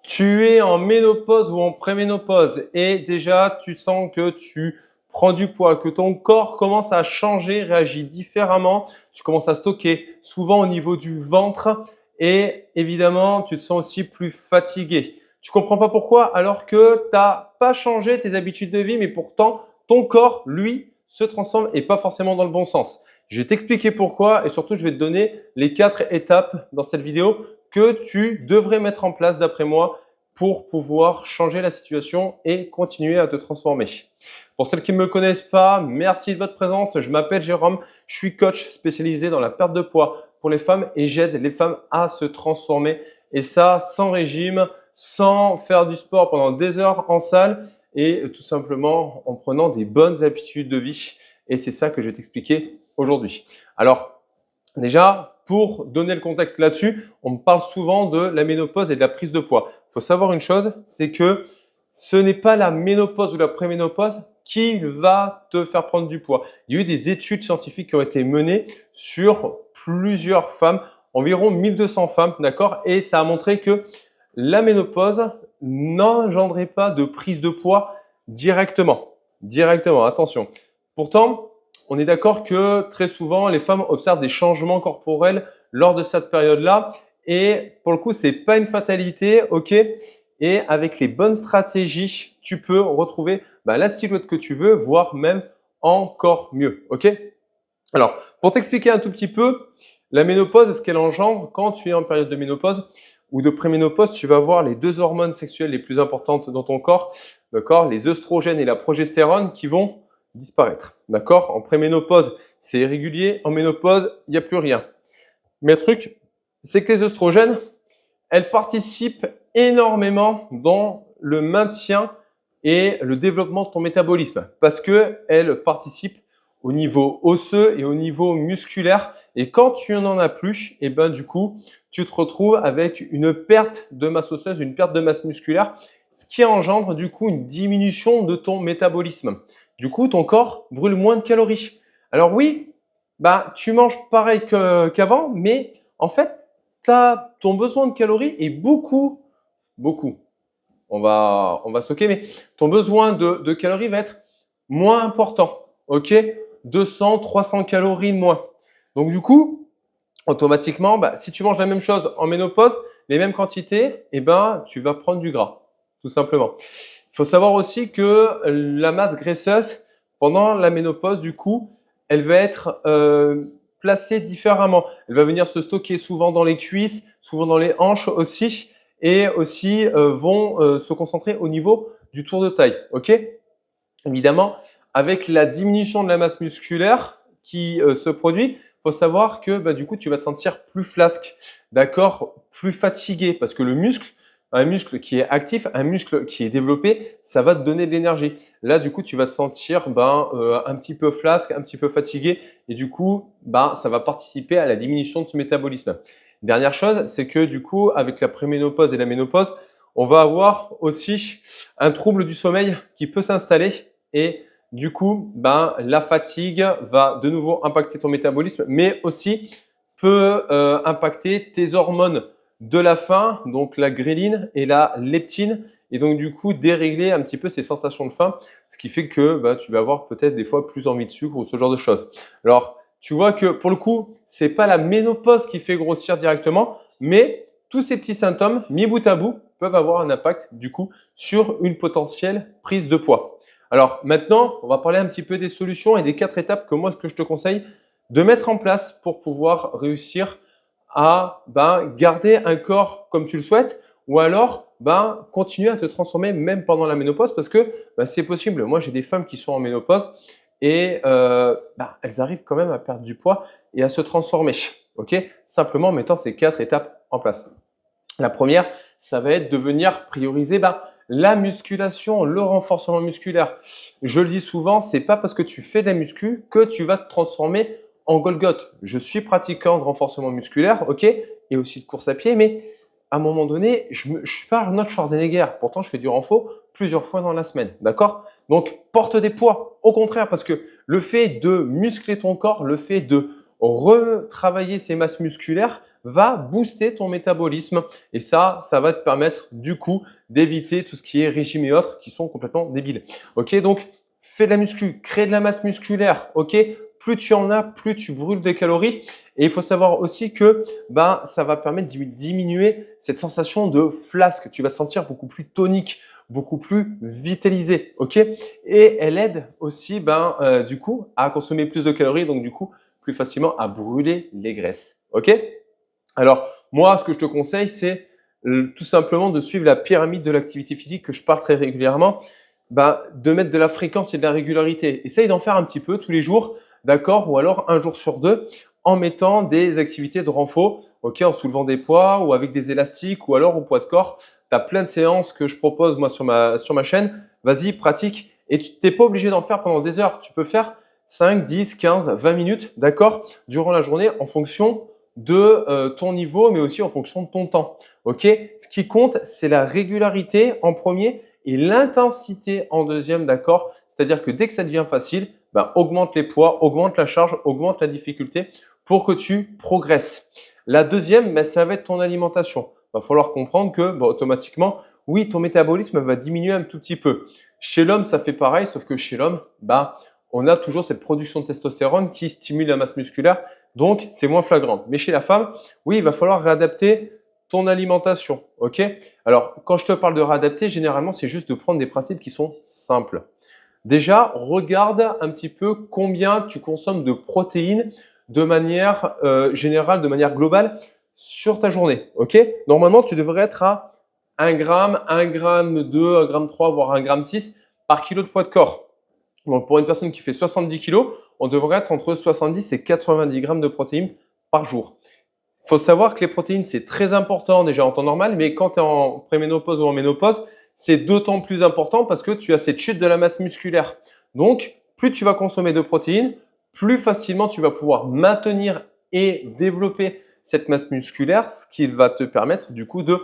Tu es en ménopause ou en préménopause et déjà tu sens que tu prends du poids, que ton corps commence à changer, réagit différemment, tu commences à stocker souvent au niveau du ventre et évidemment tu te sens aussi plus fatigué. Tu comprends pas pourquoi alors que tu n'as pas changé tes habitudes de vie mais pourtant ton corps, lui, se transforme et pas forcément dans le bon sens. Je vais t'expliquer pourquoi et surtout je vais te donner les 4 étapes dans cette vidéo que tu devrais mettre en place d'après moi pour pouvoir changer la situation et continuer à te transformer. Pour celles qui ne me connaissent pas, merci de votre présence. Je m'appelle Jérôme, je suis coach spécialisé dans la perte de poids pour les femmes et j'aide les femmes à se transformer et ça sans régime, sans faire du sport pendant des heures en salle et tout simplement en prenant des bonnes habitudes de vie. Et c'est ça que je vais t'expliquer aujourd'hui. Alors, déjà, pour donner le contexte là-dessus, on me parle souvent de la ménopause et de la prise de poids. Il faut savoir une chose, c'est que ce n'est pas la ménopause ou la préménopause qui va te faire prendre du poids. Il y a eu des études scientifiques qui ont été menées sur plusieurs femmes, environ 1200 femmes, d'accord? Et ça a montré que la ménopause n'engendrait pas de prise de poids directement. Directement, attention. Pourtant, on est d'accord que très souvent, les femmes observent des changements corporels lors de cette période-là. Et pour le coup, ce n'est pas une fatalité, ok? Et avec les bonnes stratégies, tu peux retrouver la silhouette que tu veux, voire même encore mieux, ok? Alors, pour t'expliquer un tout petit peu, la ménopause, ce qu'elle engendre, quand tu es en période de ménopause ou de préménopause, tu vas avoir les 2 hormones sexuelles les plus importantes dans ton corps, d'accord? Les œstrogènes et la progestérone qui vont disparaître, d'accord? En préménopause, c'est irrégulier. En ménopause, il n'y a plus rien. Mais le truc, c'est que les œstrogènes, elles participent énormément dans le maintien et le développement de ton métabolisme parce qu'elles participent au niveau osseux et au niveau musculaire. Et quand tu n'en as plus, et ben du coup, tu te retrouves avec une perte de masse osseuse, une perte de masse musculaire, ce qui engendre du coup une diminution de ton métabolisme. Du coup, ton corps brûle moins de calories. Alors oui, tu manges pareil qu'avant, mais en fait, ton besoin de calories est beaucoup, on va stocker, mais ton besoin de calories va être moins important. Ok, 200, 300 calories de moins. Donc du coup, automatiquement, si tu manges la même chose en ménopause, les mêmes quantités, tu vas prendre du gras, tout simplement. Il faut savoir aussi que la masse graisseuse, pendant la ménopause, du coup, elle va être placée différemment. Elle va venir se stocker souvent dans les cuisses, souvent dans les hanches aussi, et aussi vont se concentrer au niveau du tour de taille. Ok? Évidemment, avec la diminution de la masse musculaire qui se produit, il faut savoir que du coup, tu vas te sentir plus flasque, d'accord, plus fatigué, parce que le muscle, un muscle qui est actif, un muscle qui est développé, ça va te donner de l'énergie. Là, du coup, tu vas te sentir un petit peu flasque, un petit peu fatigué, et du coup, ça va participer à la diminution de ton métabolisme. Dernière chose, c'est que du coup, avec la préménopause et la ménopause, on va avoir aussi un trouble du sommeil qui peut s'installer et du coup, la fatigue va de nouveau impacter ton métabolisme, mais aussi peut impacter tes hormones de la faim, donc la gréline et la leptine, et donc du coup dérégler un petit peu ces sensations de faim, ce qui fait que tu vas avoir peut-être des fois plus envie de sucre ou ce genre de choses. Alors, tu vois que pour le coup, c'est pas la ménopause qui fait grossir directement, mais tous ces petits symptômes mis bout à bout peuvent avoir un impact du coup sur une potentielle prise de poids. Alors maintenant, on va parler un petit peu des solutions et des 4 étapes que je te conseille de mettre en place pour pouvoir réussir à garder un corps comme tu le souhaites ou alors continuer à te transformer même pendant la ménopause parce que c'est possible. Moi, j'ai des femmes qui sont en ménopause et elles arrivent quand même à perdre du poids et à se transformer. Ok, simplement en mettant ces 4 étapes en place. La première, ça va être de venir prioriser la musculation, le renforcement musculaire. Je le dis souvent, c'est pas parce que tu fais de la muscu que tu vas te transformer en Golgoth. Je suis pratiquant de renforcement musculaire, ok, et aussi de course à pied, mais à un moment donné, je suis pas Arnold Schwarzenegger. Pourtant, je fais du renfort plusieurs fois dans la semaine, d'accord? Donc, porte des poids. Au contraire, parce que le fait de muscler ton corps, le fait de retravailler ses masses musculaires va booster ton métabolisme. Et ça va te permettre du coup d'éviter tout ce qui est régime et autres qui sont complètement débiles. Ok, donc fais de la muscu, crée de la masse musculaire. Ok, plus tu en as, plus tu brûles des calories. Et il faut savoir aussi que ça va permettre de diminuer cette sensation de flasque. Tu vas te sentir beaucoup plus tonique, beaucoup plus vitalisé. Ok, et elle aide aussi du coup à consommer plus de calories, donc du coup plus facilement à brûler les graisses. Ok, alors moi ce que je te conseille c'est tout simplement de suivre la pyramide de l'activité physique que je parle très régulièrement, de mettre de la fréquence et de la régularité. Essaye d'en faire un petit peu tous les jours, d'accord, ou alors un jour sur deux en mettant des activités de renfort, ok, en soulevant des poids ou avec des élastiques ou alors au poids de corps. Tu as plein de séances que je propose moi sur ma chaîne. Vas-y, pratique. Et tu n'es pas obligé d'en faire pendant des heures. Tu peux faire 5, 10, 15, 20 minutes, d'accord, durant la journée en fonction de ton niveau, mais aussi en fonction de ton temps. Ok. Ce qui compte, c'est la régularité en premier et l'intensité en deuxième, d'accord. C'est-à-dire que dès que ça devient facile, augmente les poids, augmente la charge, augmente la difficulté pour que tu progresses. La deuxième, ça va être ton alimentation. Il va falloir comprendre que automatiquement, oui, ton métabolisme va diminuer un tout petit peu. Chez l'homme, ça fait pareil, sauf que chez l'homme, on a toujours cette production de testostérone qui stimule la masse musculaire, donc c'est moins flagrant. Mais chez la femme, oui, il va falloir réadapter ton alimentation. Ok. Alors, quand je te parle de réadapter, généralement, c'est juste de prendre des principes qui sont simples. Déjà, regarde un petit peu combien tu consommes de protéines de manière générale, de manière globale sur ta journée. Ok. Normalement, tu devrais être à 1 gramme, 1 gramme 2, 1 gramme 3, voire 1 gramme 6 par kilo de poids de corps. Donc, pour une personne qui fait 70 kilos, on devrait être entre 70 et 90 grammes de protéines par jour. Il faut savoir que les protéines, c'est très important déjà en temps normal, mais quand tu es en préménopause ou en ménopause, c'est d'autant plus important parce que tu as cette chute de la masse musculaire. Donc, plus tu vas consommer de protéines, plus facilement tu vas pouvoir maintenir et développer cette masse musculaire, ce qui va te permettre du coup de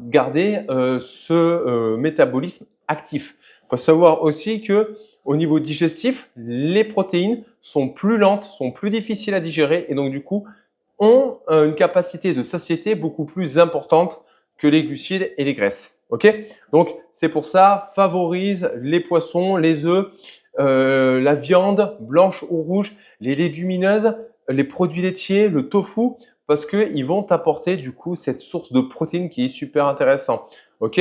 garder ce métabolisme actif. Il faut savoir aussi que au niveau digestif, les protéines sont plus lentes, sont plus difficiles à digérer et donc du coup ont une capacité de satiété beaucoup plus importante que les glucides et les graisses. Ok. Donc, c'est pour ça, favorise les poissons, les œufs, la viande blanche ou rouge, les légumineuses, les produits laitiers, le tofu, parce qu'ils vont t'apporter du coup cette source de protéines qui est super intéressant. Ok.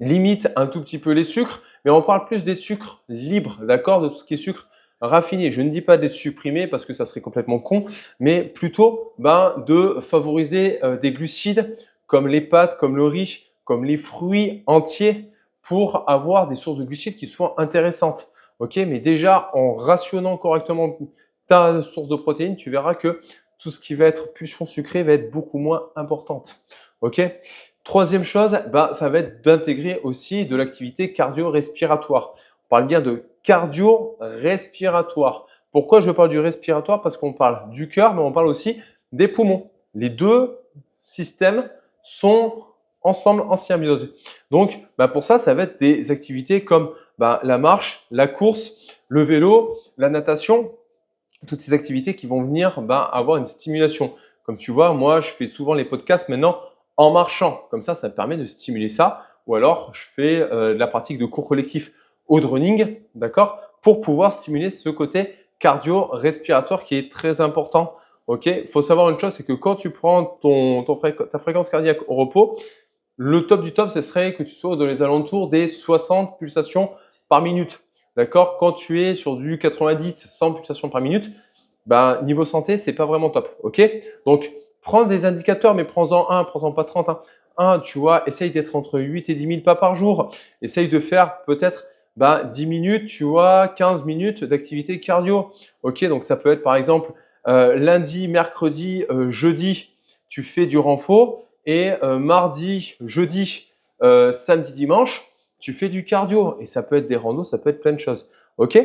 Limite un tout petit peu les sucres, mais on parle plus des sucres libres, d'accord, de tout ce qui est sucre raffiné. Je ne dis pas des supprimés parce que ça serait complètement con, mais plutôt de favoriser des glucides comme les pâtes, comme le riz, comme les fruits entiers pour avoir des sources de glucides qui soient intéressantes. Ok, mais déjà en rationnant correctement ta source de protéines, tu verras que tout ce qui va être pulsion sucrée va être beaucoup moins importante. Ok. Troisième chose, ça va être d'intégrer aussi de l'activité cardio-respiratoire. On parle bien de cardio-respiratoire. Pourquoi je parle du respiratoire? Parce qu'on parle du cœur, mais on parle aussi des poumons. Les deux systèmes sont ensemble en symbiose. Donc, pour ça, ça va être des activités comme la marche, la course, le vélo, la natation, toutes ces activités qui vont venir avoir une stimulation. Comme tu vois, moi, je fais souvent les podcasts maintenant en marchant. Comme ça me permet de stimuler ça. Ou alors, je fais de la pratique de cours collectifs ou de running, d'accord, pour pouvoir stimuler ce côté cardio-respiratoire qui est très important. Ok. Il faut savoir une chose, c'est que quand tu prends ta fréquence cardiaque au repos, le top du top, ce serait que tu sois dans les alentours des 60 pulsations par minute. D'accord. Quand tu es sur du 90, 100 pulsations par minute, niveau santé, c'est pas vraiment top. Ok. Donc, prends des indicateurs, mais prends-en un, prends-en pas 30. Tu vois, essaye d'être entre 8 et 10 000 pas par jour. Essaye de faire peut-être 10 minutes, tu vois, 15 minutes d'activité cardio. Ok. Donc, ça peut être par exemple lundi, mercredi, jeudi, tu fais du renfort et mardi, jeudi, samedi, dimanche, tu fais du cardio. Et ça peut être des randos, ça peut être plein de choses. Ok.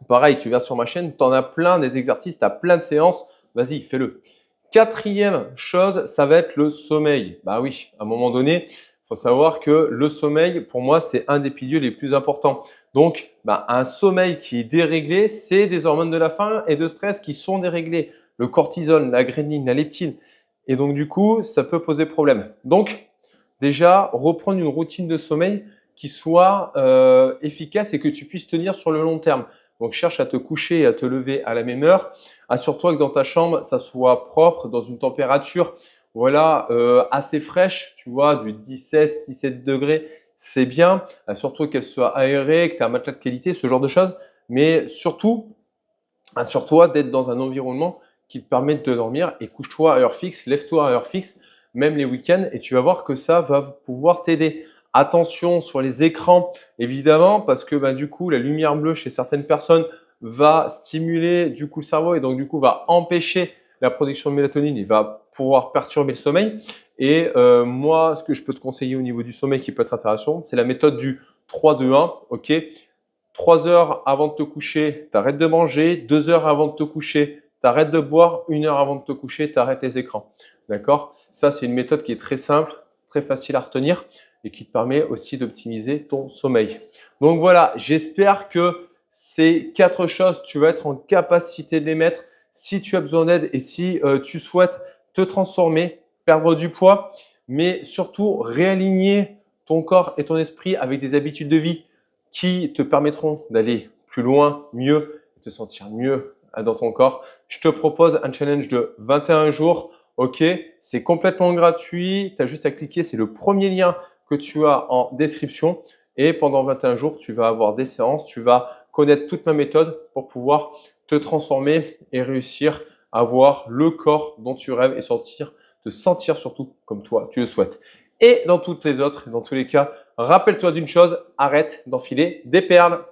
Pareil, tu viens sur ma chaîne, tu en as plein des exercices, tu as plein de séances. Vas-y, fais-le. Quatrième chose, ça va être le sommeil. Oui, à un moment donné, il faut savoir que le sommeil, pour moi, c'est un des piliers les plus importants. Donc, un sommeil qui est déréglé, c'est des hormones de la faim et de stress qui sont déréglées. le cortisol, la gréline, la leptine. Et donc, du coup, ça peut poser problème. Donc, déjà, reprendre une routine de sommeil qui soit efficace et que tu puisses tenir sur le long terme. Donc, cherche à te coucher et à te lever à la même heure. Assure-toi que dans ta chambre, ça soit propre, dans une température voilà, assez fraîche, tu vois, du 17 degrés, c'est bien. Assure-toi qu'elle soit aérée, que tu aies un matelas de qualité, ce genre de choses. Mais surtout, assure-toi d'être dans un environnement qui te permet de te dormir et couche-toi à heure fixe, lève-toi à heure fixe, même les week-ends, et tu vas voir que ça va pouvoir t'aider. Attention sur les écrans, évidemment, parce que du coup, la lumière bleue chez certaines personnes va stimuler du coup le cerveau et donc du coup va empêcher la production de mélatonine et va pouvoir perturber le sommeil. Et moi, ce que je peux te conseiller au niveau du sommeil qui peut être intéressant, c'est la méthode du 3-2-1. Ok, 3 heures avant de te coucher, tu arrêtes de manger. 2 heures avant de te coucher, tu arrêtes de boire. 1 heure avant de te coucher, tu arrêtes les écrans. D'accord? Ça, c'est une méthode qui est très simple, très facile à retenir et qui te permet aussi d'optimiser ton sommeil. Donc voilà, j'espère que ces 4 choses, tu vas être en capacité de les mettre. Si tu as besoin d'aide et si tu souhaites te transformer, perdre du poids, mais surtout réaligner ton corps et ton esprit avec des habitudes de vie qui te permettront d'aller plus loin, mieux, te sentir mieux dans ton corps. Je te propose un challenge de 21 jours. Ok, c'est complètement gratuit. Tu as juste à cliquer. C'est le premier lien que tu as en description. Et pendant 21 jours, tu vas avoir des séances. Tu vas connaître toute ma méthode pour pouvoir te transformer et réussir à avoir le corps dont tu rêves et te sentir surtout comme toi, tu le souhaites. Et dans toutes les autres, dans tous les cas, rappelle-toi d'une chose, arrête d'enfiler des perles.